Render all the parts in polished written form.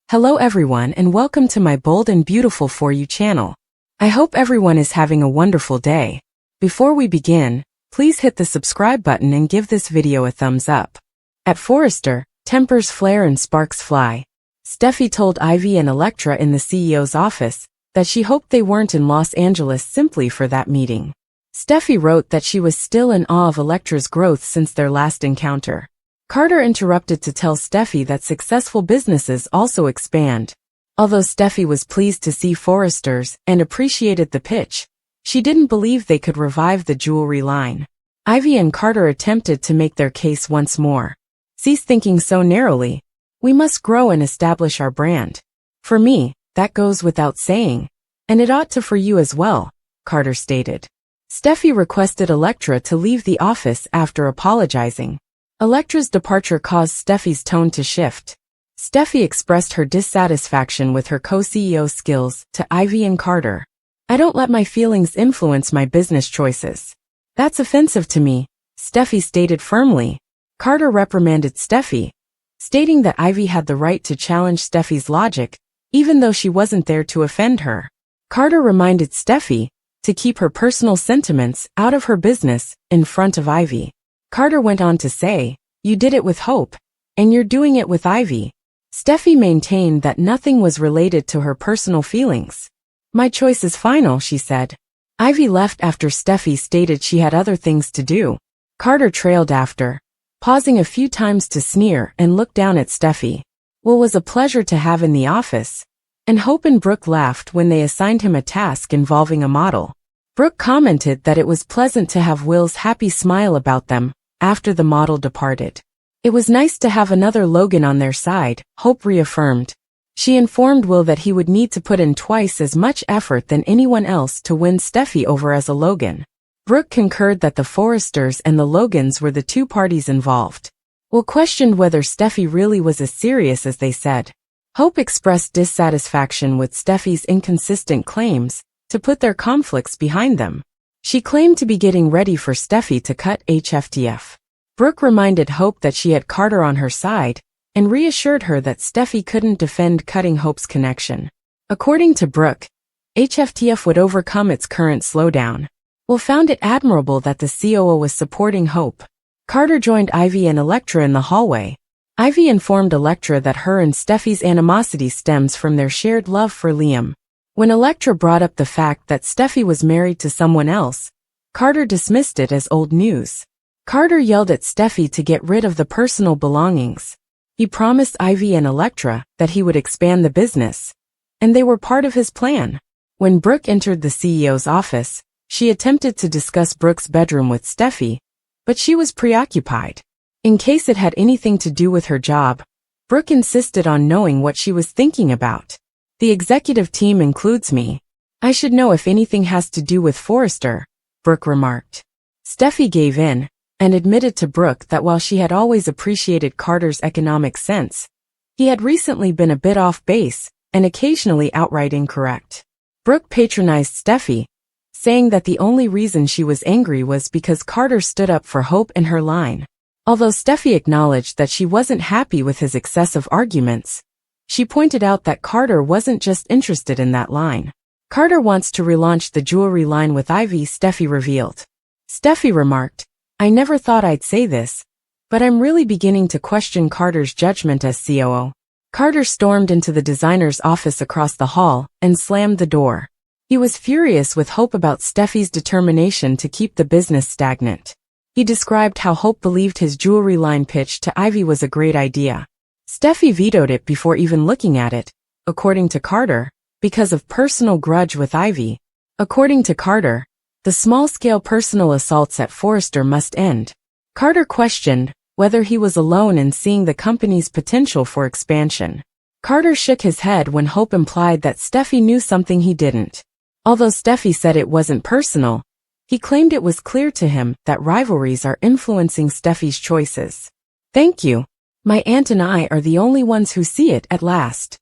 Hello everyone and welcome to my Bold and Beautiful For You channel. I hope everyone is having a wonderful day. Before we begin, please hit the subscribe button and give this video a thumbs up. At Forrester, tempers flare and sparks fly. Steffi told Ivy and Electra in the CEO's office that she hoped they weren't in Los Angeles simply for that meeting. Steffi wrote that she was still in awe of Electra's growth since their last encounter. Carter interrupted to tell Steffi that successful businesses also expand. Although Steffi was pleased to see Forrester's and appreciated the pitch, she didn't believe they could revive the jewelry line. Ivy and Carter attempted to make their case once more. Cease thinking so narrowly. We must grow and establish our brand. For me, that goes without saying. And it ought to for you as well, Carter stated. Steffi requested Electra to leave the office after apologizing. Electra's departure caused Steffi's tone to shift. Steffi expressed her dissatisfaction with her co-CEO skills to Ivy and Carter. I don't let my feelings influence my business choices. That's offensive to me, Steffi stated firmly. Carter reprimanded Steffi, stating that Ivy had the right to challenge Steffi's logic, even though she wasn't there to offend her. Carter reminded Steffi to keep her personal sentiments out of her business in front of Ivy. Carter went on to say, "You did it with Hope, and you're doing it with Ivy." Steffi maintained that nothing was related to her personal feelings. "My choice is final," she said. Ivy left after Steffi stated she had other things to do. Carter trailed after, pausing a few times to sneer and look down at Steffi. Will was a pleasure to have in the office, and Hope and Brooke laughed when they assigned him a task involving a model. Brooke commented that it was pleasant to have Will's happy smile about them after the model departed. It was nice to have another Logan on their side, Hope reaffirmed. She informed Will that he would need to put in twice as much effort than anyone else to win Steffi over as a Logan. Brooke concurred that the Forresters and the Logans were the two parties involved. Will questioned whether Steffi really was as serious as they said. Hope expressed dissatisfaction with Steffi's inconsistent claims to put their conflicts behind them. She claimed to be getting ready for Steffi to cut HFTF. Brooke reminded Hope that she had Carter on her side and reassured her that Steffi couldn't defend cutting Hope's connection. According to Brooke, HFTF would overcome its current slowdown. Will found it admirable that the COO was supporting Hope. Carter joined Ivy and Electra in the hallway. Ivy informed Electra that her and Steffi's animosity stems from their shared love for Liam. When Electra brought up the fact that Steffi was married to someone else, Carter dismissed it as old news. Carter yelled at Steffi to get rid of the personal belongings. He promised Ivy and Electra that he would expand the business, and they were part of his plan. When Brooke entered the CEO's office, she attempted to discuss Brooke's bedroom with Steffi, but she was preoccupied. In case it had anything to do with her job, Brooke insisted on knowing what she was thinking about. The executive team includes me. I should know if anything has to do with Forrester, Brooke remarked. Steffi gave in and admitted to Brooke that while she had always appreciated Carter's economic sense, he had recently been a bit off base and occasionally outright incorrect. Brooke patronized Steffi, saying that the only reason she was angry was because Carter stood up for Hope in her line. Although Steffi acknowledged that she wasn't happy with his excessive arguments, she pointed out that Carter wasn't just interested in that line. Carter wants to relaunch the jewelry line with Ivy, Steffi revealed. Steffi remarked, "I never thought I'd say this, but I'm really beginning to question Carter's judgment as COO." Carter stormed into the designer's office across the hall and slammed the door. He was furious with Hope about Steffi's determination to keep the business stagnant. He described how Hope believed his jewelry line pitch to Ivy was a great idea. Steffi vetoed it before even looking at it, according to Carter, because of personal grudge with Ivy. According to Carter, the small-scale personal assaults at Forrester must end. Carter questioned whether he was alone in seeing the company's potential for expansion. Carter shook his head when Hope implied that Steffi knew something he didn't. Although Steffi said it wasn't personal, he claimed it was clear to him that rivalries are influencing Steffi's choices. "Thank you. My aunt and I are the only ones who see it at last."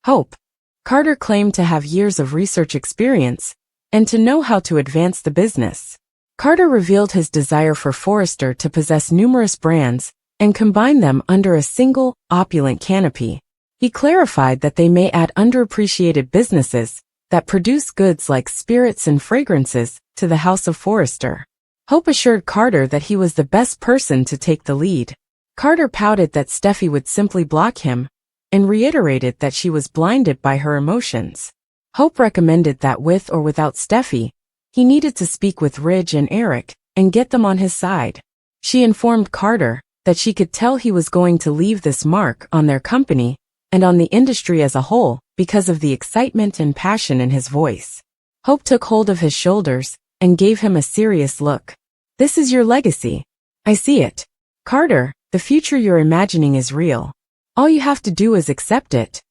Hope. Carter claimed to have years of research experience and to know how to advance the business. Carter revealed his desire for Forrester to possess numerous brands and combine them under a single, opulent canopy. He clarified that they may add underappreciated businesses that produce goods like spirits and fragrances to the House of Forrester. Hope assured Carter that he was the best person to take the lead. Carter pouted that Steffy would simply block him and reiterated that she was blinded by her emotions. Hope recommended that with or without Steffy, he needed to speak with Ridge and Eric and get them on his side. She informed Carter that she could tell he was going to leave this mark on their company and on the industry as a whole because of the excitement and passion in his voice. Hope took hold of his shoulders and gave him a serious look. "This is your legacy. I see it. Carter, the future you're imagining is real. All you have to do is accept it."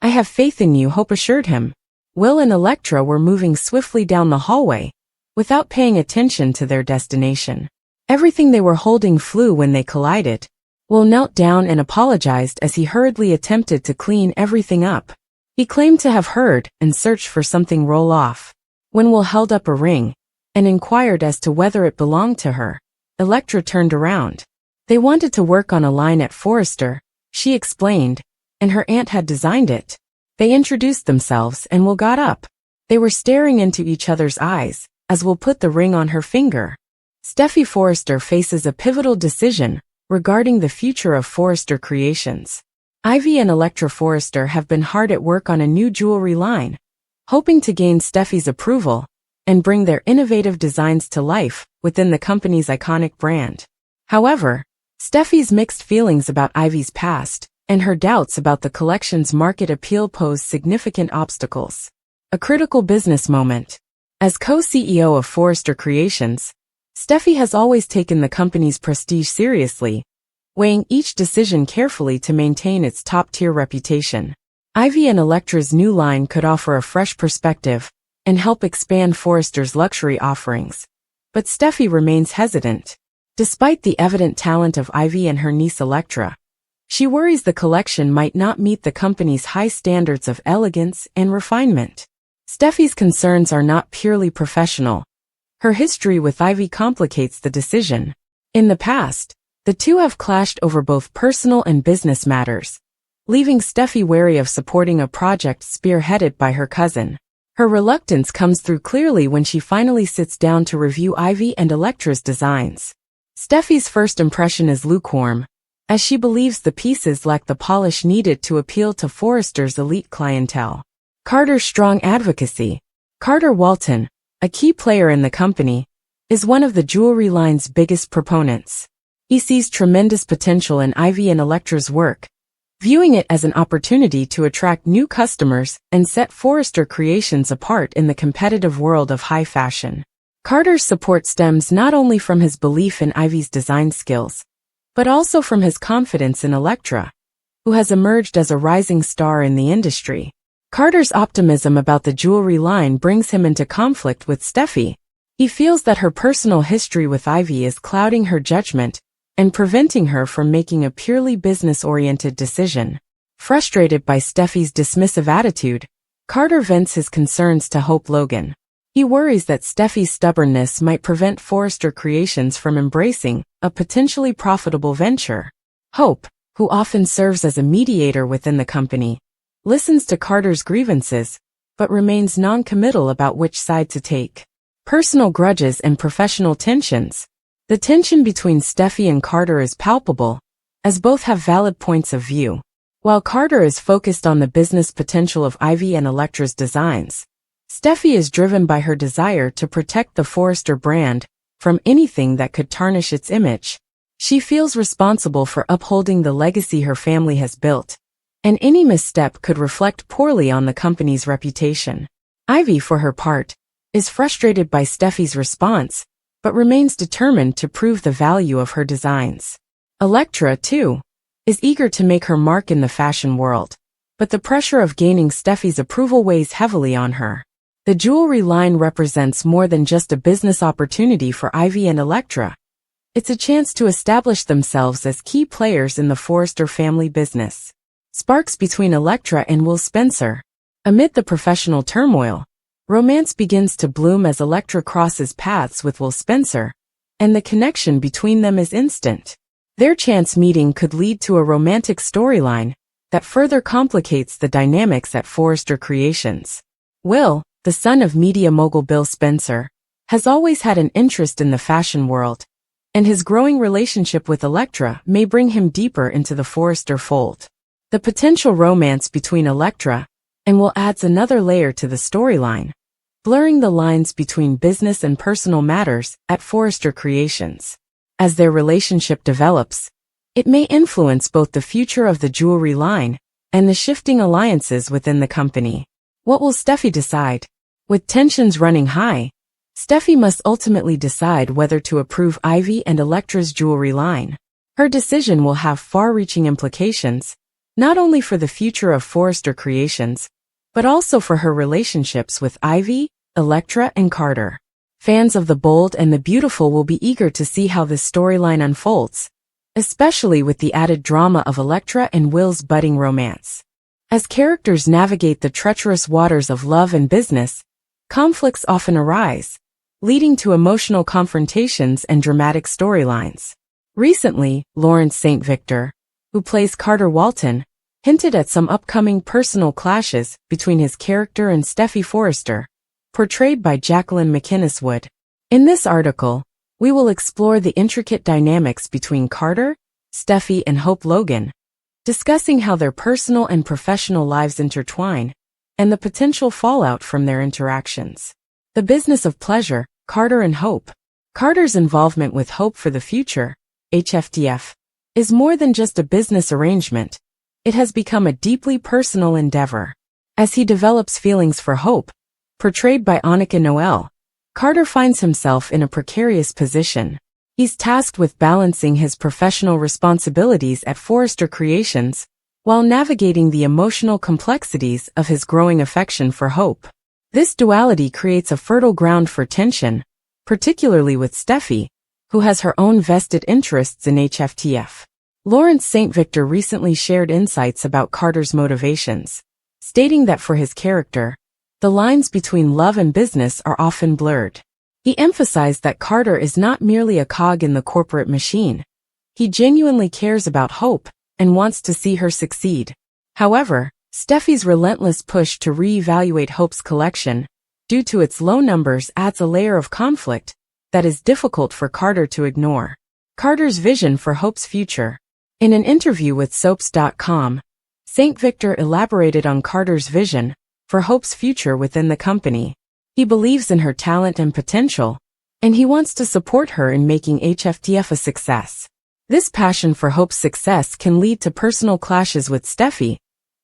"I have faith in you," Hope assured him. Will and Elektra were moving swiftly down the hallway, without paying attention to their destination. Everything they were holding flew when they collided. Will knelt down and apologized as he hurriedly attempted to clean everything up. He claimed to have heard and searched for something roll off. When Will held up a ring and inquired as to whether it belonged to her, Elektra turned around. They wanted to work on a line at Forrester, she explained, and her aunt had designed it. They introduced themselves and Will got up. They were staring into each other's eyes as Will put the ring on her finger. Steffy Forrester faces a pivotal decision regarding the future of Forrester Creations. Ivy and Elektra Forrester have been hard at work on a new jewelry line, hoping to gain Steffy's approval and bring their innovative designs to life within the company's iconic brand. However, Steffy's mixed feelings about Ivy's past and her doubts about the collection's market appeal pose significant obstacles. A critical business moment. As co-CEO of Forrester Creations, Steffy has always taken the company's prestige seriously, weighing each decision carefully to maintain its top-tier reputation. Ivy and Elektra's new line could offer a fresh perspective and help expand Forrester's luxury offerings. But Steffy remains hesitant. Despite the evident talent of Ivy and her niece Elektra, she worries the collection might not meet the company's high standards of elegance and refinement. Steffy's concerns are not purely professional. Her history with Ivy complicates the decision. In the past, the two have clashed over both personal and business matters, leaving Steffy wary of supporting a project spearheaded by her cousin. Her reluctance comes through clearly when she finally sits down to review Ivy and Elektra's designs. Steffy's first impression is lukewarm, as she believes the pieces lack the polish needed to appeal to Forrester's elite clientele. Carter's strong advocacy. Carter Walton, a key player in the company, is one of the jewelry line's biggest proponents. He sees tremendous potential in Ivy and Elektra's work, viewing it as an opportunity to attract new customers and set Forrester Creations apart in the competitive world of high fashion. Carter's support stems not only from his belief in Ivy's design skills, but also from his confidence in Elektra, who has emerged as a rising star in the industry. Carter's optimism about the jewelry line brings him into conflict with Steffy. He feels that her personal history with Ivy is clouding her judgment and preventing her from making a purely business-oriented decision. Frustrated by Steffy's dismissive attitude, Carter vents his concerns to Hope Logan. He worries that Steffy's stubbornness might prevent Forrester Creations from embracing a potentially profitable venture. Hope, who often serves as a mediator within the company, listens to Carter's grievances, but remains non-committal about which side to take. Personal grudges and professional tensions. The tension between Steffy and Carter is palpable, as both have valid points of view. While Carter is focused on the business potential of Ivy and Elektra's designs, Steffy is driven by her desire to protect the Forrester brand from anything that could tarnish its image. She feels responsible for upholding the legacy her family has built, and any misstep could reflect poorly on the company's reputation. Ivy, for her part, is frustrated by Steffy's response, but remains determined to prove the value of her designs. Elektra, too, is eager to make her mark in the fashion world, but the pressure of gaining Steffy's approval weighs heavily on her. The jewelry line represents more than just a business opportunity for Ivy and Elektra. It's a chance to establish themselves as key players in the Forrester family business. Sparks between Elektra and Will Spencer. Amid the professional turmoil, romance begins to bloom as Elektra crosses paths with Will Spencer, and the connection between them is instant. Their chance meeting could lead to a romantic storyline, that further complicates the dynamics at Forrester Creations. Will, the son of media mogul Bill Spencer, has always had an interest in the fashion world, and his growing relationship with Elektra may bring him deeper into the Forrester fold. The potential romance between Elektra and Will adds another layer to the storyline, blurring the lines between business and personal matters at Forrester Creations. As their relationship develops, it may influence both the future of the jewelry line and the shifting alliances within the company. What will Steffy decide? With tensions running high, Steffy must ultimately decide whether to approve Ivy and Elektra's jewelry line. Her decision will have far-reaching implications, not only for the future of Forrester Creations, but also for her relationships with Ivy, Elektra, and Carter. Fans of The Bold and the Beautiful will be eager to see how this storyline unfolds, especially with the added drama of Elektra and Will's budding romance. As characters navigate the treacherous waters of love and business, conflicts often arise, leading to emotional confrontations and dramatic storylines. Recently, Lawrence St. Victor, who plays Carter Walton, hinted at some upcoming personal clashes between his character and Steffy Forrester, portrayed by Jacqueline McInnes Wood. In this article, we will explore the intricate dynamics between Carter, Steffy, and Hope Logan, discussing how their personal and professional lives intertwine and the potential fallout from their interactions. The business of pleasure, Carter and Hope. Carter's involvement with Hope for the Future, HFTF, is more than just a business arrangement. It has become a deeply personal endeavor. As he develops feelings for Hope, portrayed by Annika Noel, Carter finds himself in a precarious position. He's tasked with balancing his professional responsibilities at Forrester Creations while navigating the emotional complexities of his growing affection for Hope. This duality creates a fertile ground for tension, particularly with Steffy, who has her own vested interests in HFTF. Lawrence St. Victor recently shared insights about Carter's motivations, stating that for his character, the lines between love and business are often blurred. He emphasized that Carter is not merely a cog in the corporate machine. He genuinely cares about Hope and wants to see her succeed. However, Steffy's relentless push to reevaluate Hope's collection, due to its low numbers, adds a layer of conflict that is difficult for Carter to ignore. Carter's vision for Hope's future. In an interview with Soaps.com, St. Victor elaborated on Carter's vision for Hope's future within the company. He believes in her talent and potential, and he wants to support her in making HFTF a success. This passion for Hope's success can lead to personal clashes with Steffy,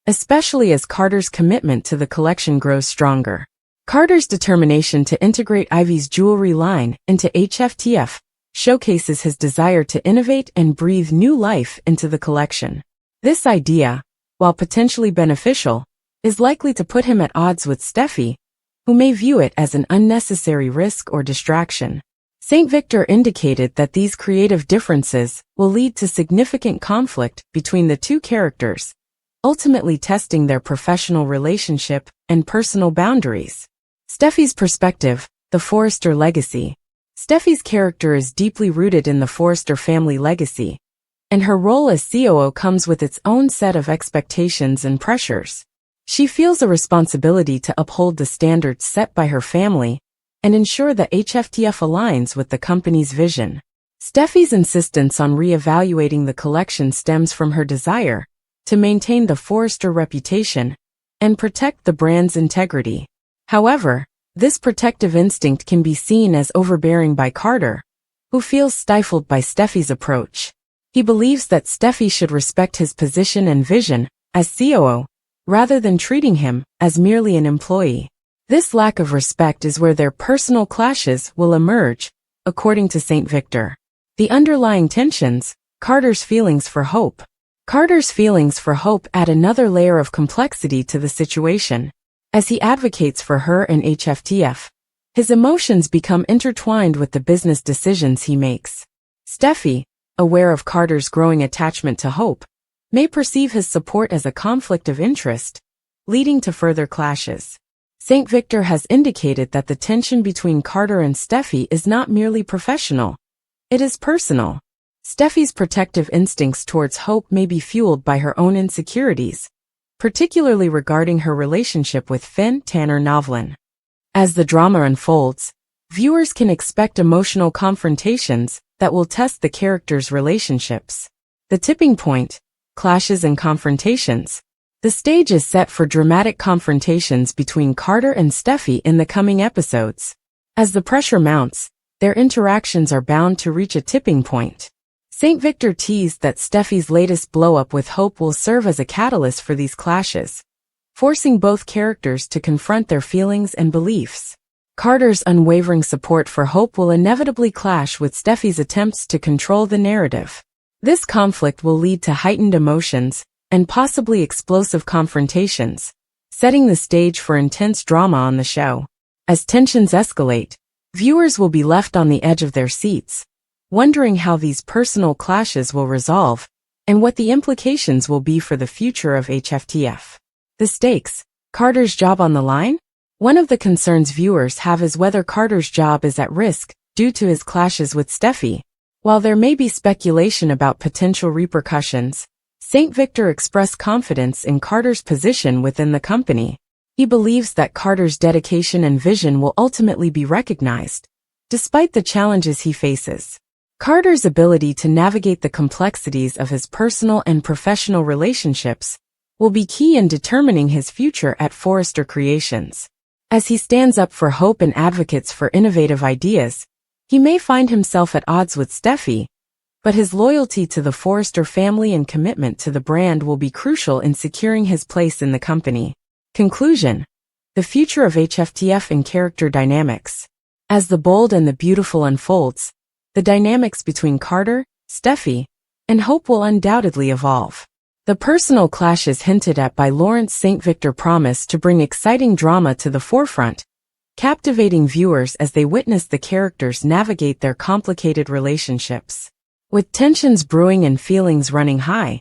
especially as Carter's commitment to the collection grows stronger. Carter's determination to integrate Ivy's jewelry line into HFTF showcases his desire to innovate and breathe new life into the collection. This idea, while potentially beneficial, is likely to put him at odds with Steffy, who may view it as an unnecessary risk or distraction. St. Victor indicated that these creative differences will lead to significant conflict between the two characters, ultimately testing their professional relationship and personal boundaries. Steffy's perspective, the Forrester legacy. Steffy's character is deeply rooted in the Forrester family legacy, and her role as COO comes with its own set of expectations and pressures. She feels a responsibility to uphold the standards set by her family and ensure that HFTF aligns with the company's vision. Steffy's insistence on re-evaluating the collection stems from her desire to maintain the Forrester reputation and protect the brand's integrity. However, this protective instinct can be seen as overbearing by Carter, who feels stifled by Steffy's approach. He believes that Steffy should respect his position and vision as COO, rather than treating him as merely an employee. This lack of respect is where their personal clashes will emerge, according to St. Victor. The underlying tensions, Carter's feelings for Hope. Carter's feelings for Hope add another layer of complexity to the situation. As he advocates for her and HFTF, his emotions become intertwined with the business decisions he makes. Steffy, aware of Carter's growing attachment to Hope, may perceive his support as a conflict of interest, leading to further clashes. St. Victor has indicated that the tension between Carter and Steffy is not merely professional, it is personal. Steffy's protective instincts towards Hope may be fueled by her own insecurities, particularly regarding her relationship with Finn Tanner Novlin. As the drama unfolds, viewers can expect emotional confrontations that will test the characters' relationships. The tipping point, clashes and confrontations. The stage is set for dramatic confrontations between Carter and Steffy in the coming episodes. As the pressure mounts, their interactions are bound to reach a tipping point. St. Victor teased that Steffy's latest blow-up with Hope will serve as a catalyst for these clashes, forcing both characters to confront their feelings and beliefs. Carter's unwavering support for Hope will inevitably clash with Steffy's attempts to control the narrative. This conflict will lead to heightened emotions and possibly explosive confrontations, setting the stage for intense drama on the show. As tensions escalate, viewers will be left on the edge of their seats, wondering how these personal clashes will resolve and what the implications will be for the future of HFTF. The stakes, Carter's job on the line? One of the concerns viewers have is whether Carter's job is at risk due to his clashes with Steffy. While there may be speculation about potential repercussions, St. Victor expressed confidence in Carter's position within the company. He believes that Carter's dedication and vision will ultimately be recognized, despite the challenges he faces. Carter's ability to navigate the complexities of his personal and professional relationships will be key in determining his future at Forrester Creations. As he stands up for Hope and advocates for innovative ideas, he may find himself at odds with Steffy, but his loyalty to the Forrester family and commitment to the brand will be crucial in securing his place in the company. Conclusion: the future of HFTF and character dynamics. As The Bold and the Beautiful unfolds, the dynamics between Carter, Steffy, and Hope will undoubtedly evolve. The personal clashes hinted at by Lawrence St. Victor promise to bring exciting drama to the forefront, captivating viewers as they witness the characters navigate their complicated relationships. With tensions brewing and feelings running high,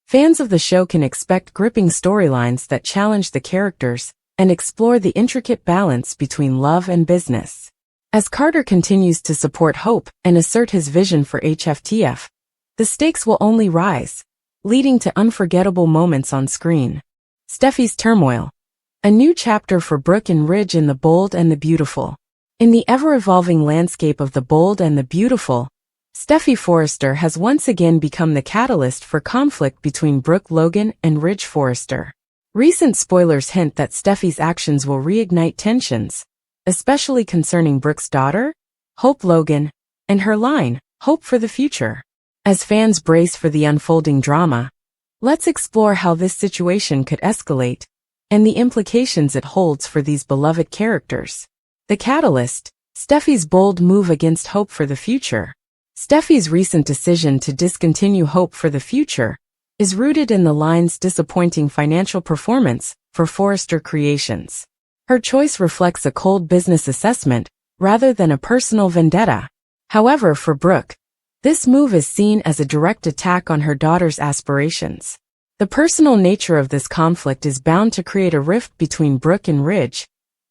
fans of the show can expect gripping storylines that challenge the characters and explore the intricate balance between love and business. As Carter continues to support Hope and assert his vision for HFTF, the stakes will only rise, leading to unforgettable moments on screen. Steffy's turmoil. A new chapter for Brooke and Ridge in The Bold and the Beautiful. In the ever-evolving landscape of The Bold and the Beautiful, Steffy Forrester has once again become the catalyst for conflict between Brooke Logan and Ridge Forrester. Recent spoilers hint that Steffy's actions will reignite tensions, especially concerning Brooke's daughter, Hope Logan, and her line, Hope for the Future. As fans brace for the unfolding drama, let's explore how this situation could escalate and the implications it holds for these beloved characters. The catalyst, Steffy's bold move against Hope for the Future. Steffy's recent decision to discontinue Hope for the Future is rooted in the line's disappointing financial performance for Forrester Creations. Her choice reflects a cold business assessment rather than a personal vendetta. However, for Brooke, this move is seen as a direct attack on her daughter's aspirations. The personal nature of this conflict is bound to create a rift between Brooke and Ridge,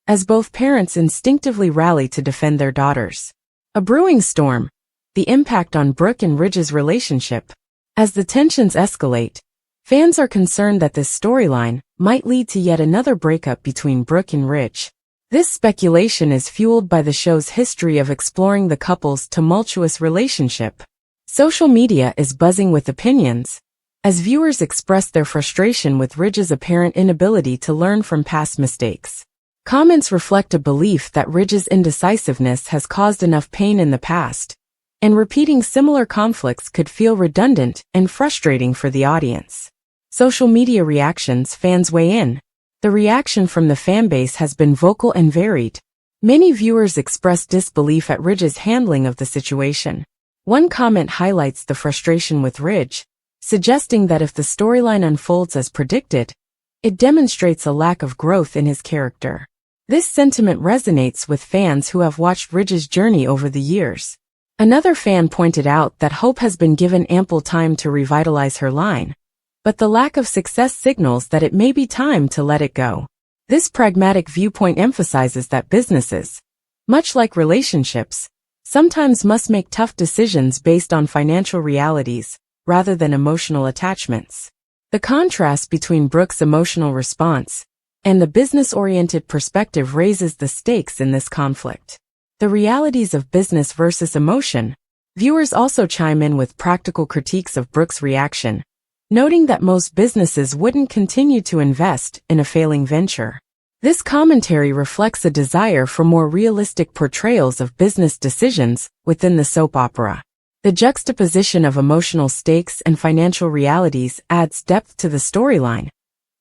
as both parents instinctively rally to defend their daughters. A brewing storm. The impact on Brooke and Ridge's relationship. As the tensions escalate, fans are concerned that this storyline might lead to yet another breakup between Brooke and Ridge. This speculation is fueled by the show's history of exploring the couple's tumultuous relationship. Social media is buzzing with opinions, as viewers express their frustration with Ridge's apparent inability to learn from past mistakes. Comments reflect a belief that Ridge's indecisiveness has caused enough pain in the past, and repeating similar conflicts could feel redundant and frustrating for the audience. Social media reactions. Fans weigh in. The reaction from the fanbase has been vocal and varied. Many viewers expressed disbelief at Ridge's handling of the situation. One comment highlights the frustration with Ridge, suggesting that if the storyline unfolds as predicted, it demonstrates a lack of growth in his character. This sentiment resonates with fans who have watched Ridge's journey over the years. Another fan pointed out that Hope has been given ample time to revitalize her line, but the lack of success signals that it may be time to let it go. This pragmatic viewpoint emphasizes that businesses, much like relationships, sometimes must make tough decisions based on financial realities, rather than emotional attachments. The contrast between Brooke's emotional response and the business-oriented perspective raises the stakes in this conflict. The realities of business versus emotion. Viewers also chime in with practical critiques of Brooke's reaction, noting that most businesses wouldn't continue to invest in a failing venture. This commentary reflects a desire for more realistic portrayals of business decisions within the soap opera. The juxtaposition of emotional stakes and financial realities adds depth to the storyline,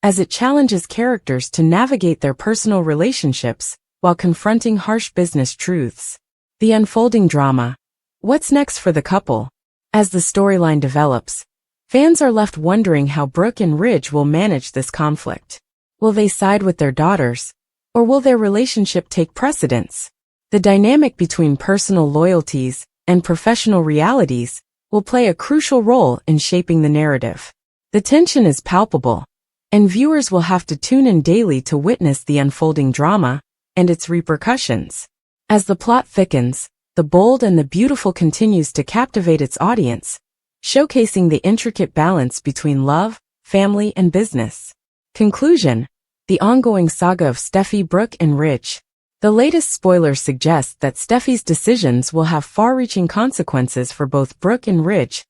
as it challenges characters to navigate their personal relationships while confronting harsh business truths. The unfolding drama. What's next for the couple? As the storyline develops, fans are left wondering how Brooke and Ridge will manage this conflict. Will they side with their daughters, or will their relationship take precedence? The dynamic between personal loyalties and professional realities will play a crucial role in shaping the narrative. The tension is palpable, and viewers will have to tune in daily to witness the unfolding drama and its repercussions. As the plot thickens, The Bold and the Beautiful continues to captivate its audience, showcasing the intricate balance between love, family, and business. Conclusion. The ongoing saga of Steffy, Brooke, and Ridge. The latest spoilers suggest that Steffy's decisions will have far-reaching consequences for both Brooke and Ridge,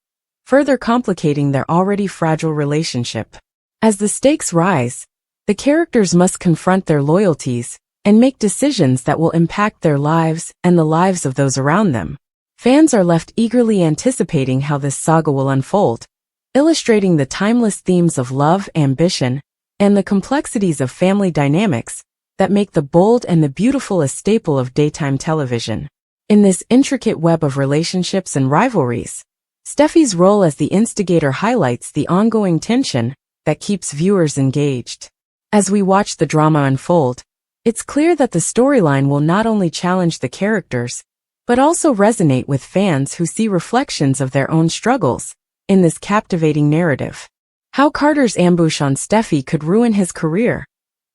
further complicating their already fragile relationship. As the stakes rise, the characters must confront their loyalties and make decisions that will impact their lives and the lives of those around them. Fans are left eagerly anticipating how this saga will unfold, illustrating the timeless themes of love, ambition, and the complexities of family dynamics that make The Bold and the Beautiful a staple of daytime television. In this intricate web of relationships and rivalries, Steffy's role as the instigator highlights the ongoing tension that keeps viewers engaged. As we watch the drama unfold, it's clear that the storyline will not only challenge the characters, but also resonate with fans who see reflections of their own struggles in this captivating narrative. How Carter's ambush on Steffy could ruin his career.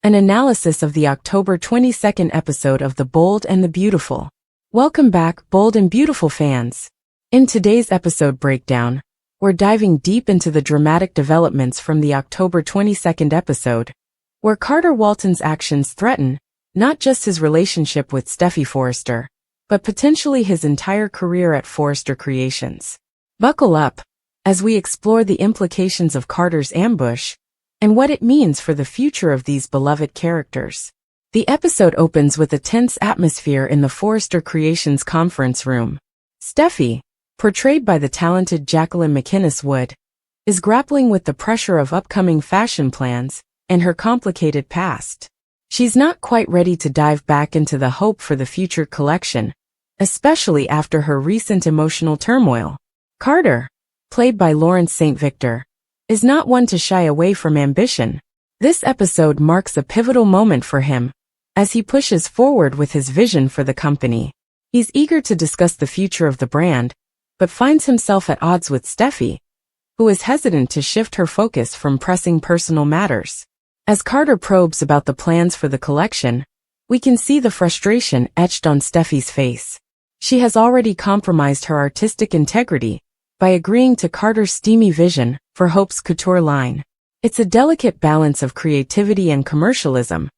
An analysis of the October 22nd episode of The Bold and the Beautiful. Welcome back, Bold and Beautiful fans. In today's episode breakdown, we're diving deep into the dramatic developments from the October 22nd episode, where Carter Walton's actions threaten not just his relationship with Steffy Forrester, but potentially his entire career at Forrester Creations. Buckle up as we explore the implications of Carter's ambush and what it means for the future of these beloved characters. The episode opens with a tense atmosphere in the Forrester Creations conference room. Steffy, portrayed by the talented Jacqueline McInnes Wood, is grappling with the pressure of upcoming fashion plans and her complicated past. She's not quite ready to dive back into the hope for the future collection, especially after her recent emotional turmoil. Carter, played by Lawrence St. Victor, is not one to shy away from ambition. This episode marks a pivotal moment for him, as he pushes forward with his vision for the company. He's eager to discuss the future of the brand, but finds himself at odds with Steffy, who is hesitant to shift her focus from pressing personal matters. As Carter probes about the plans for the collection, we can see the frustration etched on Steffy's face. She has already compromised her artistic integrity by agreeing to Carter's steamy vision for Hope's couture line. It's a delicate balance of creativity and commercialism,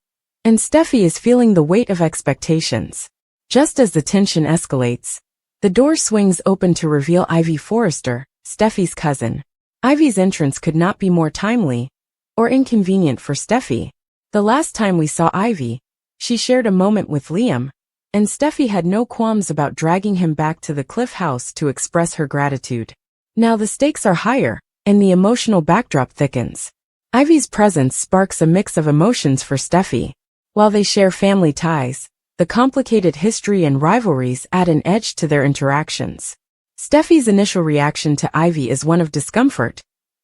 and Steffy is feeling the weight of expectations. Just as the tension escalates, the door swings open to reveal Ivy Forrester, Steffy's cousin. Ivy's entrance could not be more timely or inconvenient for Steffy. The last time we saw Ivy, she shared a moment with Liam, and Steffy had no qualms about dragging him back to the Cliff House to express her gratitude. Now the stakes are higher, and the emotional backdrop thickens. Ivy's presence sparks a mix of emotions for Steffy. While they share family ties, the complicated history and rivalries add an edge to their interactions. Steffy's initial reaction to Ivy is one of discomfort,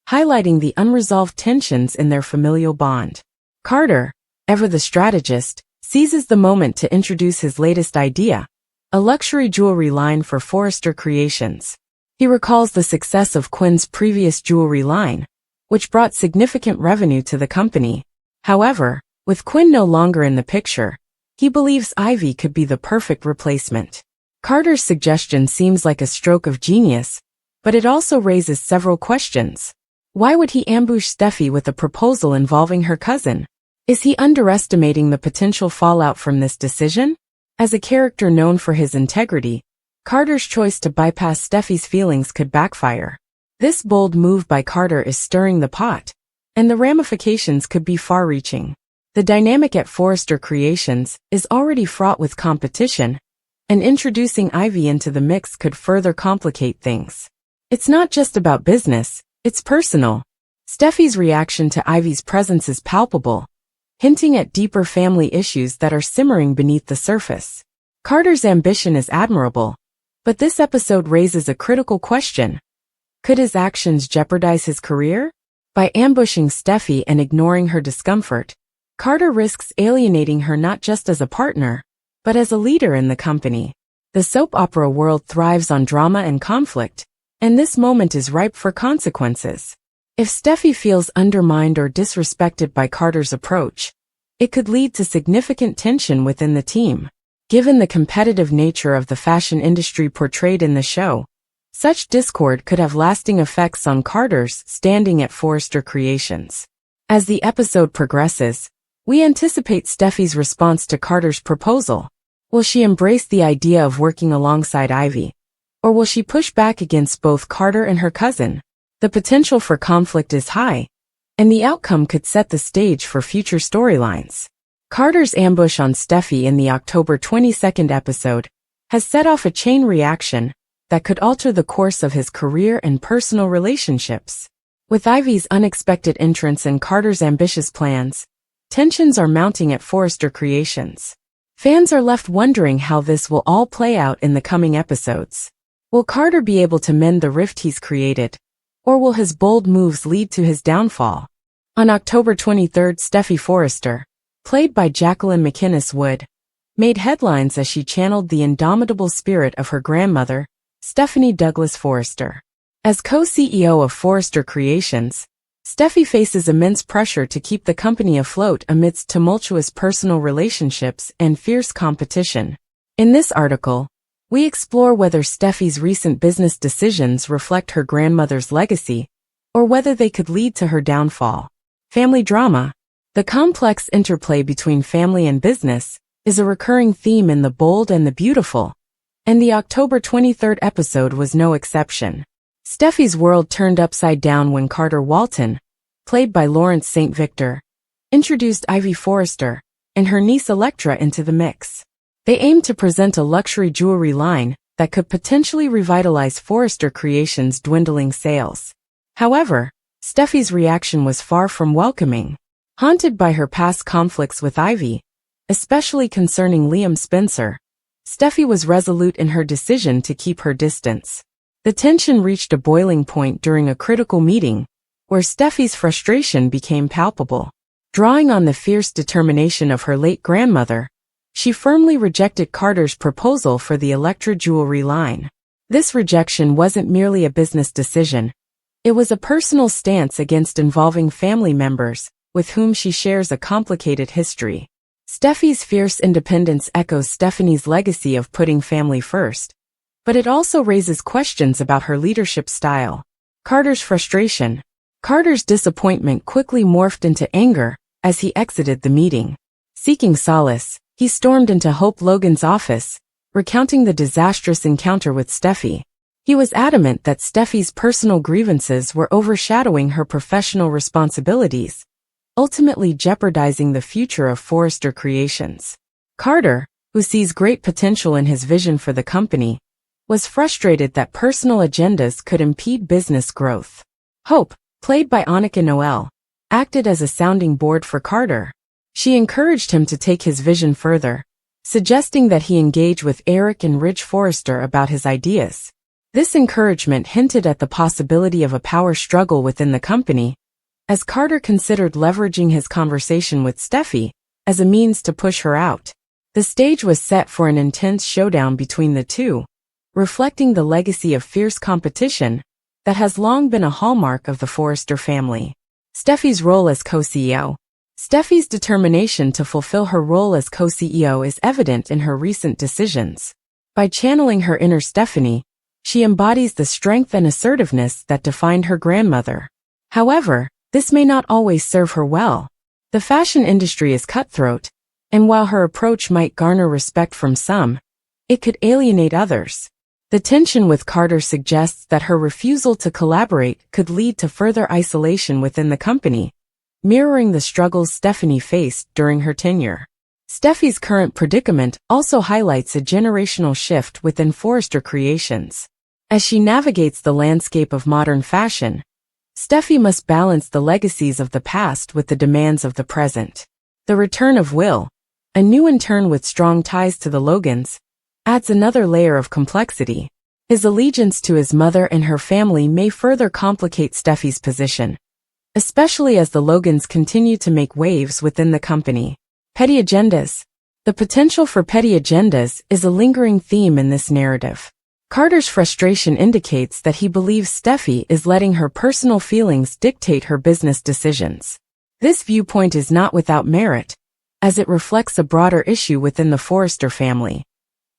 highlighting the unresolved tensions in their familial bond. Carter, ever the strategist, seizes the moment to introduce his latest idea, a luxury jewelry line for Forrester Creations. He recalls the success of Quinn's previous jewelry line, which brought significant revenue to the company. However, with Quinn no longer in the picture, he believes Ivy could be the perfect replacement. Carter's suggestion seems like a stroke of genius, but it also raises several questions. Why would he ambush Steffy with a proposal involving her cousin? Is he underestimating the potential fallout from this decision? As a character known for his integrity, Carter's choice to bypass Steffy's feelings could backfire. This bold move by Carter is stirring the pot, and the ramifications could be far-reaching. The dynamic at Forrester Creations is already fraught with competition, and introducing Ivy into the mix could further complicate things. It's not just about business, it's personal. Steffy's reaction to Ivy's presence is palpable, hinting at deeper family issues that are simmering beneath the surface. Carter's ambition is admirable, but this episode raises a critical question. Could his actions jeopardize his career? By ambushing Steffy and ignoring her discomfort, Carter risks alienating her not just as a partner, but as a leader in the company. The soap opera world thrives on drama and conflict, and this moment is ripe for consequences. If Steffy feels undermined or disrespected by Carter's approach, it could lead to significant tension within the team. Given the competitive nature of the fashion industry portrayed in the show, such discord could have lasting effects on Carter's standing at Forrester Creations. As the episode progresses, we anticipate Steffy's response to Carter's proposal. Will she embrace the idea of working alongside Ivy? Or will she push back against both Carter and her cousin? The potential for conflict is high, and the outcome could set the stage for future storylines. Carter's ambush on Steffy in the October 22nd episode has set off a chain reaction that could alter the course of his career and personal relationships. With Ivy's unexpected entrance and Carter's ambitious plans, tensions are mounting at Forrester Creations. Fans are left wondering how this will all play out in the coming episodes. Will Carter be able to mend the rift he's created? Or will his bold moves lead to his downfall? On October 23, Steffy Forrester, played by Jacqueline McInnes Wood, made headlines as she channeled the indomitable spirit of her grandmother, Stephanie Douglas Forrester. As co-CEO of Forrester Creations, Steffy faces immense pressure to keep the company afloat amidst tumultuous personal relationships and fierce competition. In this article, we explore whether Steffy's recent business decisions reflect her grandmother's legacy, or whether they could lead to her downfall. Family drama. The complex interplay between family and business is a recurring theme in The Bold and the Beautiful, and the October 23rd episode was no exception. Steffy's world turned upside down when Carter Walton, played by Lawrence St. Victor, introduced Ivy Forrester and her niece Electra into the mix. They aimed to present a luxury jewelry line that could potentially revitalize Forrester Creations' dwindling sales. However, Steffy's reaction was far from welcoming. Haunted by her past conflicts with Ivy, especially concerning Liam Spencer, Steffy was resolute in her decision to keep her distance. The tension reached a boiling point during a critical meeting, where Steffy's frustration became palpable. Drawing on the fierce determination of her late grandmother, she firmly rejected Carter's proposal for the Electra jewelry line. This rejection wasn't merely a business decision. It was a personal stance against involving family members, with whom she shares a complicated history. Steffy's fierce independence echoes Stephanie's legacy of putting family first, but it also raises questions about her leadership style. Carter's frustration. Carter's disappointment quickly morphed into anger as he exited the meeting. Seeking solace, he stormed into Hope Logan's office, recounting the disastrous encounter with Steffy. He was adamant that Steffy's personal grievances were overshadowing her professional responsibilities, ultimately jeopardizing the future of Forrester Creations. Carter, who sees great potential in his vision for the company, was frustrated that personal agendas could impede business growth. Hope, played by Annika Noel, acted as a sounding board for Carter. She encouraged him to take his vision further, suggesting that he engage with Eric and Ridge Forrester about his ideas. This encouragement hinted at the possibility of a power struggle within the company, as Carter considered leveraging his conversation with Steffy as a means to push her out. The stage was set for an intense showdown between the two, reflecting the legacy of fierce competition that has long been a hallmark of the Forrester family. Steffy's role as co-CEO. Steffy's determination to fulfill her role as co-CEO is evident in her recent decisions. By channeling her inner Stephanie, she embodies the strength and assertiveness that defined her grandmother. However, this may not always serve her well. The fashion industry is cutthroat, and while her approach might garner respect from some, it could alienate others. The tension with Carter suggests that her refusal to collaborate could lead to further isolation within the company, mirroring the struggles Stephanie faced during her tenure. Steffi's current predicament also highlights a generational shift within Forrester Creations. As she navigates the landscape of modern fashion, Steffy must balance the legacies of the past with the demands of the present. The return of Will, a new intern with strong ties to the Logans, adds another layer of complexity. His allegiance to his mother and her family may further complicate Steffy's position, especially as the Logans continue to make waves within the company. Petty agendas. The potential for petty agendas is a lingering theme in this narrative. Carter's frustration indicates that he believes Steffy is letting her personal feelings dictate her business decisions. This viewpoint is not without merit, as it reflects a broader issue within the Forrester family,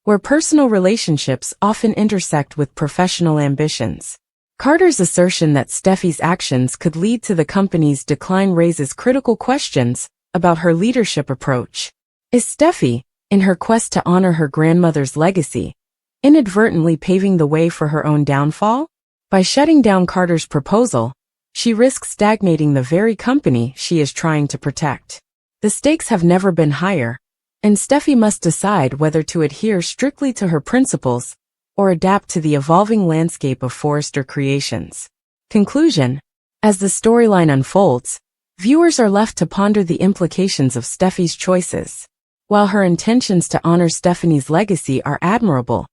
where personal relationships often intersect with professional ambitions. Carter's assertion that Steffy's actions could lead to the company's decline raises critical questions about her leadership approach. Is Steffy, in her quest to honor her grandmother's legacy, inadvertently paving the way for her own downfall? By shutting down Carter's proposal, she risks stagnating the very company she is trying to protect. The stakes have never been higher, and Steffy must decide whether to adhere strictly to her principles or adapt to the evolving landscape of Forrester Creations. Conclusion. As the storyline unfolds, viewers are left to ponder the implications of Steffy's choices. While her intentions to honor Stephanie's legacy are admirable,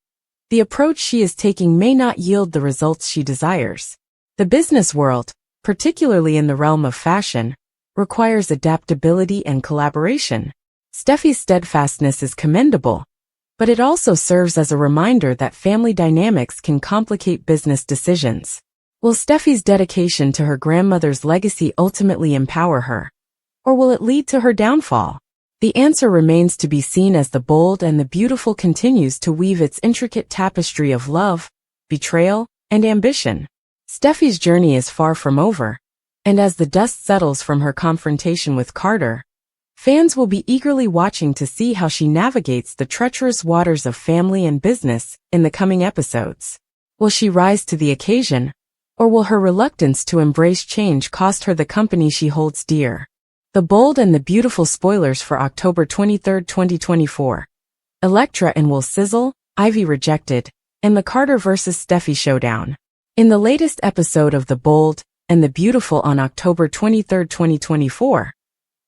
the approach she is taking may not yield the results she desires. The business world, particularly in the realm of fashion, requires adaptability and collaboration. Steffy's steadfastness is commendable, but it also serves as a reminder that family dynamics can complicate business decisions. Will Steffy's dedication to her grandmother's legacy ultimately empower her, or will it lead to her downfall? The answer remains to be seen as The Bold and the Beautiful continues to weave its intricate tapestry of love, betrayal, and ambition. Steffy's journey is far from over, and as the dust settles from her confrontation with Carter, fans will be eagerly watching to see how she navigates the treacherous waters of family and business in the coming episodes. Will she rise to the occasion, or will her reluctance to embrace change cost her the company she holds dear? The Bold and the Beautiful spoilers for October 23, 2024. Elektra and Will sizzle, Ivy rejected, and the Carter vs. Steffy showdown. In the latest episode of The Bold and the Beautiful on October 23, 2024,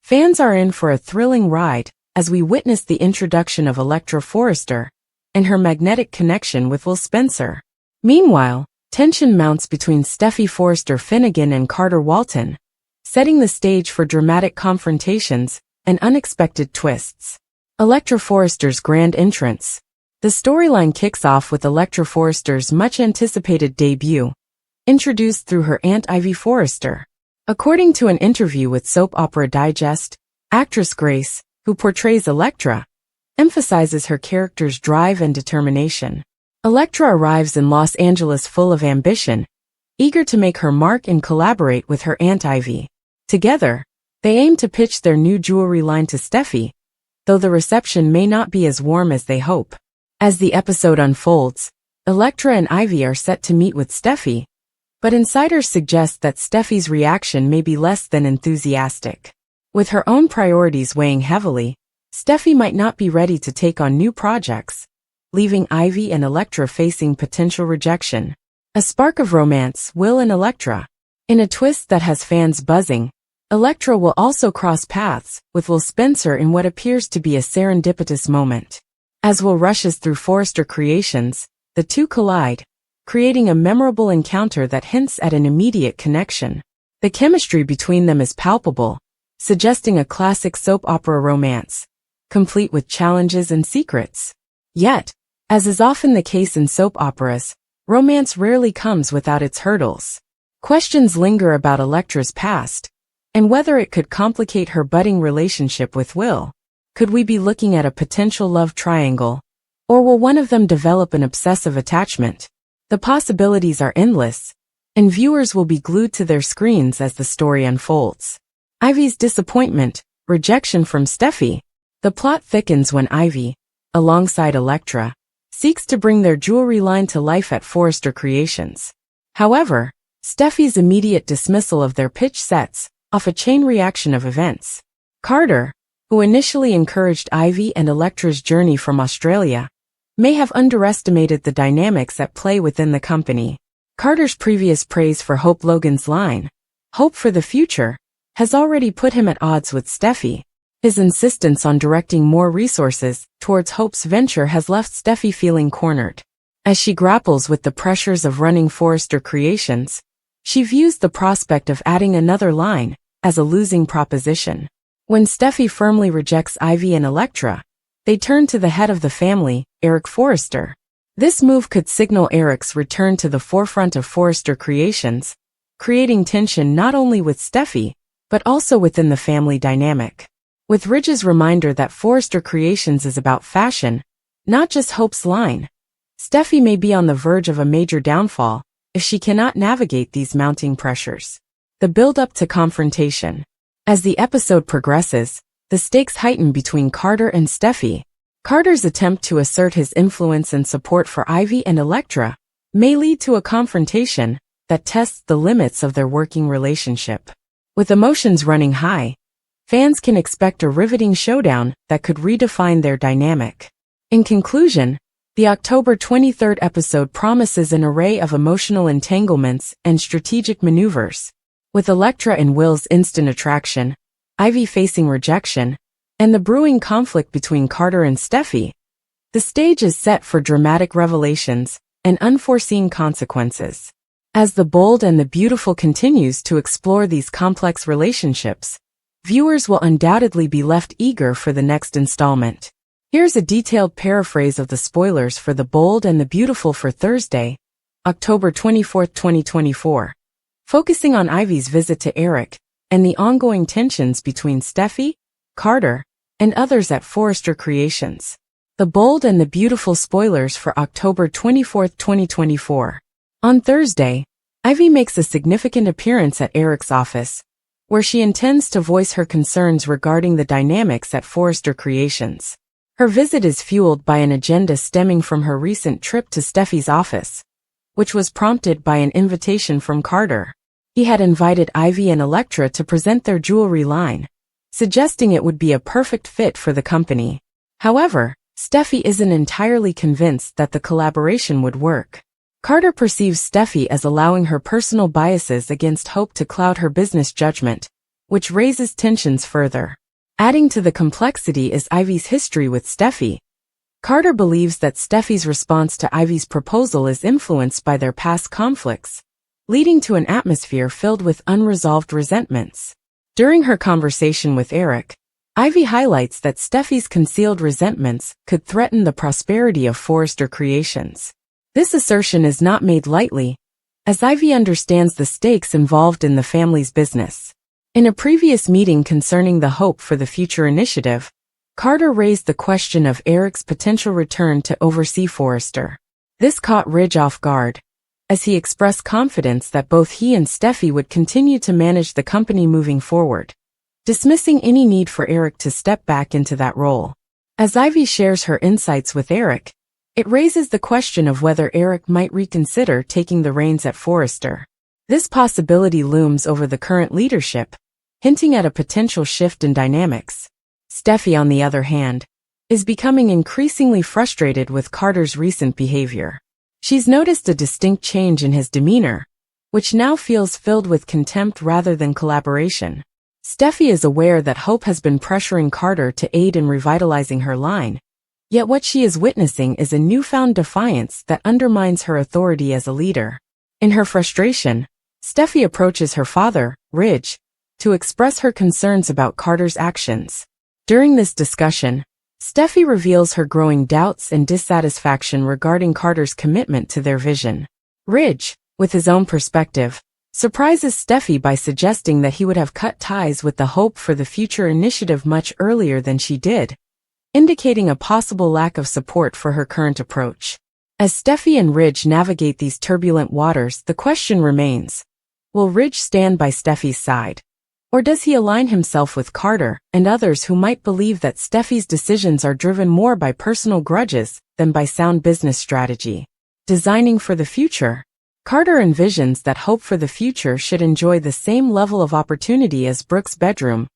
fans are in for a thrilling ride as we witness the introduction of Elektra Forrester and her magnetic connection with Will Spencer. Meanwhile, tension mounts between Steffy Forrester Finnegan and Carter Walton, setting the stage for dramatic confrontations and unexpected twists. Elektra Forrester's grand entrance. The storyline kicks off with Elektra Forrester's much-anticipated debut, introduced through her Aunt Ivy Forrester. According to an interview with Soap Opera Digest, actress Grace, who portrays Elektra, emphasizes her character's drive and determination. Elektra arrives in Los Angeles full of ambition, eager to make her mark and collaborate with her Aunt Ivy. Together, they aim to pitch their new jewelry line to Steffy, though the reception may not be as warm as they hope. As the episode unfolds, Elektra and Ivy are set to meet with Steffy, but insiders suggest that Steffy's reaction may be less than enthusiastic. With her own priorities weighing heavily, Steffy might not be ready to take on new projects, leaving Ivy and Elektra facing potential rejection. A spark of romance, Will and Elektra. In a twist that has fans buzzing, Elektra will also cross paths with Will Spencer in what appears to be a serendipitous moment. As Will rushes through Forrester Creations, the two collide, creating a memorable encounter that hints at an immediate connection. The chemistry between them is palpable, suggesting a classic soap opera romance, complete with challenges and secrets. Yet, as is often the case in soap operas, romance rarely comes without its hurdles. Questions linger about Elektra's past, and whether it could complicate her budding relationship with Will. Could we be looking at a potential love triangle, Or will one of them develop an obsessive attachment? The possibilities are endless, and viewers will be glued to their screens as the story unfolds. Ivy's disappointment, rejection from Steffy. The plot thickens when Ivy, alongside Elektra, seeks to bring their jewelry line to life at Forrester Creations. However, Steffy's immediate dismissal of their pitch sets off a chain reaction of events. Carter, who initially encouraged Ivy and Elektra's journey from Australia, may have underestimated the dynamics at play within the company. Carter's previous praise for Hope Logan's line, "Hope for the future," has already put him at odds with Steffy. His insistence on directing more resources towards Hope's venture has left Steffy feeling cornered. As she grapples with the pressures of running Forrester Creations, she views the prospect of adding another line as a losing proposition. When Steffy firmly rejects Ivy and Elektra, they turn to the head of the family, Eric Forrester. This move could signal Eric's return to the forefront of Forrester Creations, creating tension not only with Steffy, but also within the family dynamic. With Ridge's reminder that Forrester Creations is about fashion, not just Hope's line, Steffy may be on the verge of a major downfall if she cannot navigate these mounting pressures. The build-up to confrontation. As the episode progresses, the stakes heighten between Carter and Steffy. Carter's attempt to assert his influence and support for Ivy and Elektra may lead to a confrontation that tests the limits of their working relationship. With emotions running high, fans can expect a riveting showdown that could redefine their dynamic. In conclusion, the October 23rd episode promises an array of emotional entanglements and strategic maneuvers. With Elektra and Will's instant attraction, Ivy facing rejection, and the brewing conflict between Carter and Steffy, the stage is set for dramatic revelations and unforeseen consequences. As The Bold and the Beautiful continues to explore these complex relationships, viewers will undoubtedly be left eager for the next installment. Here's a detailed paraphrase of the spoilers for The Bold and the Beautiful for Thursday, October 24, 2024. Focusing on Ivy's visit to Eric and the ongoing tensions between Steffy, Carter, and others at Forrester Creations. The Bold and the Beautiful spoilers for October 24, 2024. On Thursday, Ivy makes a significant appearance at Eric's office, where she intends to voice her concerns regarding the dynamics at Forrester Creations. Her visit is fueled by an agenda stemming from her recent trip to Steffy's office, which was prompted by an invitation from Carter. He had invited Ivy and Elektra to present their jewelry line, suggesting it would be a perfect fit for the company. However, Steffy isn't entirely convinced that the collaboration would work. Carter perceives Steffy as allowing her personal biases against Hope to cloud her business judgment, which raises tensions further. Adding to the complexity is Ivy's history with Steffy. Carter believes that Steffy's response to Ivy's proposal is influenced by their past conflicts, leading to an atmosphere filled with unresolved resentments. During her conversation with Eric, Ivy highlights that Steffy's concealed resentments could threaten the prosperity of Forrester Creations. This assertion is not made lightly, as Ivy understands the stakes involved in the family's business. In a previous meeting concerning the Hope for the Future initiative, Carter raised the question of Eric's potential return to oversee Forrester. This caught Ridge off guard, as he expressed confidence that both he and Steffy would continue to manage the company moving forward, dismissing any need for Eric to step back into that role. As Ivy shares her insights with Eric, it raises the question of whether Eric might reconsider taking the reins at Forrester. This possibility looms over the current leadership, hinting at a potential shift in dynamics. Steffy, on the other hand, is becoming increasingly frustrated with Carter's recent behavior. She's noticed a distinct change in his demeanor, which now feels filled with contempt rather than collaboration. Steffy is aware that Hope has been pressuring Carter to aid in revitalizing her line, yet what she is witnessing is a newfound defiance that undermines her authority as a leader. In her frustration, Steffy approaches her father, Ridge, to express her concerns about Carter's actions. During this discussion, Steffy reveals her growing doubts and dissatisfaction regarding Carter's commitment to their vision. Ridge, with his own perspective, surprises Steffy by suggesting that he would have cut ties with the Hope for the Future initiative much earlier than she did, indicating a possible lack of support for her current approach. As Steffy and Ridge navigate these turbulent waters, the question remains, will Ridge stand by Steffy's side? Or does he align himself with Carter and others who might believe that Steffy's decisions are driven more by personal grudges than by sound business strategy? Designing for the future. Carter envisions that Hope for the Future should enjoy the same level of opportunity as Brooke's bedroom,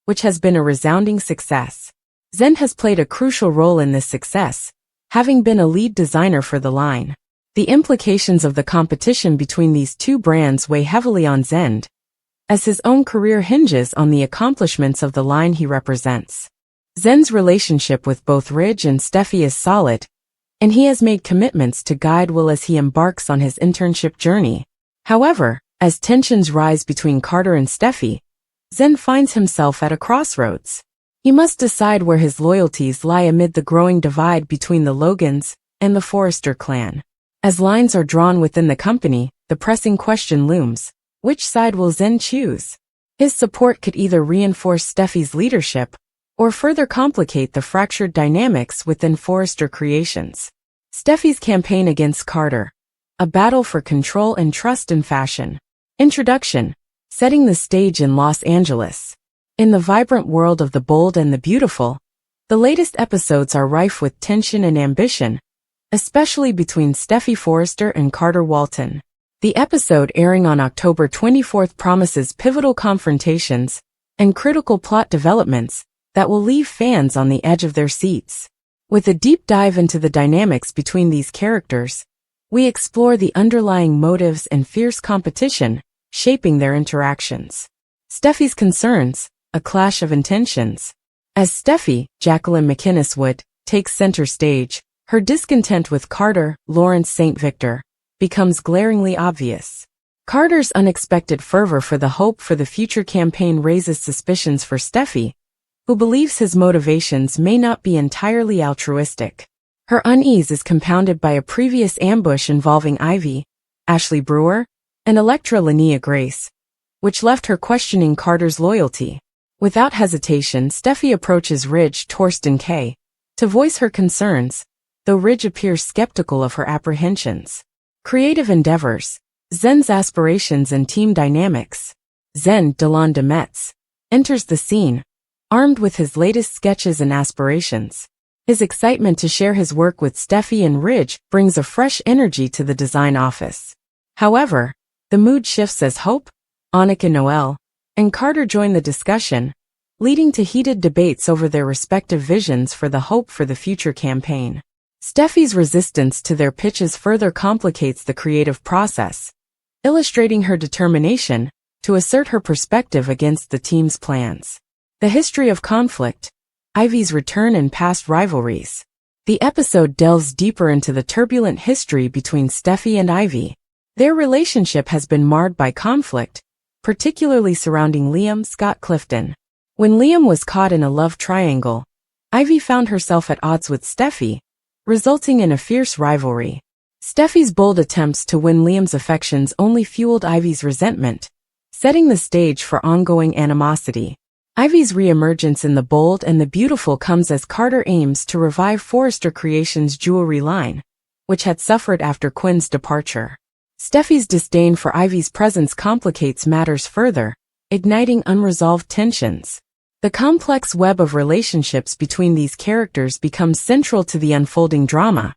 which has been a resounding success. Zen has played a crucial role in this success, having been a lead designer for the line. The implications of the competition between these two brands weigh heavily on Zen, as his own career hinges on the accomplishments of the line he represents. Zen's relationship with both Ridge and Steffy is solid, and he has made commitments to guide Will as he embarks on his internship journey. However, as tensions rise between Carter and Steffy, Zen finds himself at a crossroads. He must decide where his loyalties lie amid the growing divide between the Logans and the Forrester clan. As lines are drawn within the company, the pressing question looms: which side will Zen choose? His support could either reinforce Steffy's leadership or further complicate the fractured dynamics within Forrester Creations. Steffy's campaign against Carter. A battle for control and trust in fashion. Introduction. Setting the stage in Los Angeles. In the vibrant world of the bold and the beautiful, the latest episodes are rife with tension and ambition, especially between Steffy Forrester and Carter Walton. The episode airing on October 24th promises pivotal confrontations and critical plot developments that will leave fans on the edge of their seats. With a deep dive into the dynamics between these characters, we explore the underlying motives and fierce competition shaping their interactions. Steffy's concerns, a clash of intentions. As Steffy, Jacqueline McInnes Wood, takes center stage, her discontent with Carter, Lawrence St. Victor, becomes glaringly obvious. Carter's unexpected fervor for the Hope for the Future campaign raises suspicions for Steffy, who believes his motivations may not be entirely altruistic. Her unease is compounded by a previous ambush involving Ivy, Ashley Brewer, and Electra Linnea Grace, which left her questioning Carter's loyalty. Without hesitation, Steffy approaches Ridge Torsten K. to voice her concerns, though Ridge appears skeptical of her apprehensions. Creative endeavors. Zen's aspirations and team dynamics. Zen, Delon Demetz, enters the scene, armed with his latest sketches and aspirations. His excitement to share his work with Steffy and Ridge brings a fresh energy to the design office. However, the mood shifts as Hope, Annika Noel, and Carter join the discussion, leading to heated debates over their respective visions for the Hope for the Future campaign. Steffy's resistance to their pitches further complicates the creative process, illustrating her determination to assert her perspective against the team's plans. The history of conflict. Ivy's return and past rivalries. The episode delves deeper into the turbulent history between Steffy and Ivy. Their relationship has been marred by conflict, particularly surrounding Liam Scott Clifton. When Liam was caught in a love triangle, Ivy found herself at odds with Steffy, resulting in a fierce rivalry. Steffy's bold attempts to win Liam's affections only fueled Ivy's resentment, setting the stage for ongoing animosity. Ivy's reemergence in the bold and the beautiful comes as Carter aims to revive Forrester Creations' jewelry line, which had suffered after Quinn's departure. Steffy's disdain for Ivy's presence complicates matters further, igniting unresolved tensions. The complex web of relationships between these characters becomes central to the unfolding drama,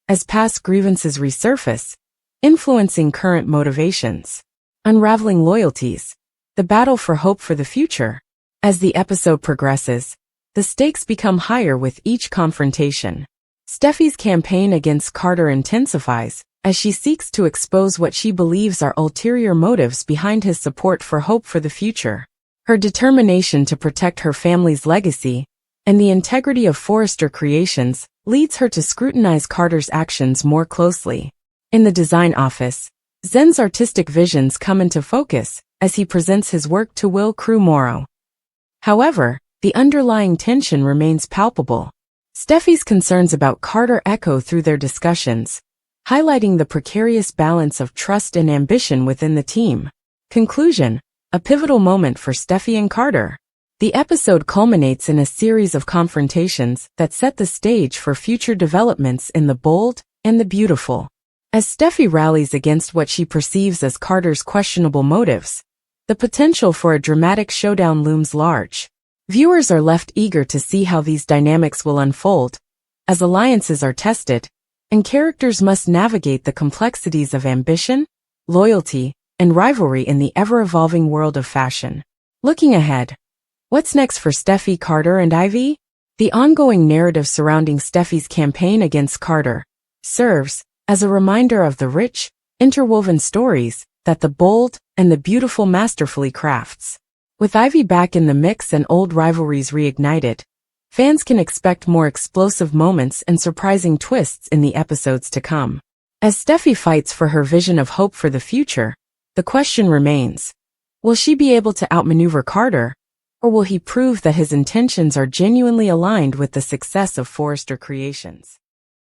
as past grievances resurface, influencing current motivations. Unraveling loyalties. The battle for Hope for the Future. As the episode progresses, the stakes become higher with each confrontation. Steffy's campaign against Carter intensifies, as she seeks to expose what she believes are ulterior motives behind his support for Hope for the Future. Her determination to protect her family's legacy and the integrity of Forrester Creations leads her to scrutinize Carter's actions more closely. In the design office, Zen's artistic visions come into focus as he presents his work to Will Crew Morrow. However, the underlying tension remains palpable. Steffy's concerns about Carter echo through their discussions, highlighting the precarious balance of trust and ambition within the team. Conclusion. A pivotal moment for Steffy and Carter. The episode culminates in a series of confrontations that set the stage for future developments in The Bold and the Beautiful. As Steffy rallies against what she perceives as Carter's questionable motives, the potential for a dramatic showdown looms large. Viewers are left eager to see how these dynamics will unfold, as alliances are tested, and characters must navigate the complexities of ambition, loyalty, and rivalry in the ever-evolving world of fashion. Looking ahead, what's next for Steffy, Carter, and Ivy? The ongoing narrative surrounding Steffy's campaign against Carter serves as a reminder of the rich, interwoven stories that The Bold and the Beautiful masterfully crafts. With Ivy back in the mix and old rivalries reignited, fans can expect more explosive moments and surprising twists in the episodes to come. As Steffy fights for her vision of hope for the future, the question remains, will she be able to outmaneuver Carter, or will he prove that his intentions are genuinely aligned with the success of Forrester Creations?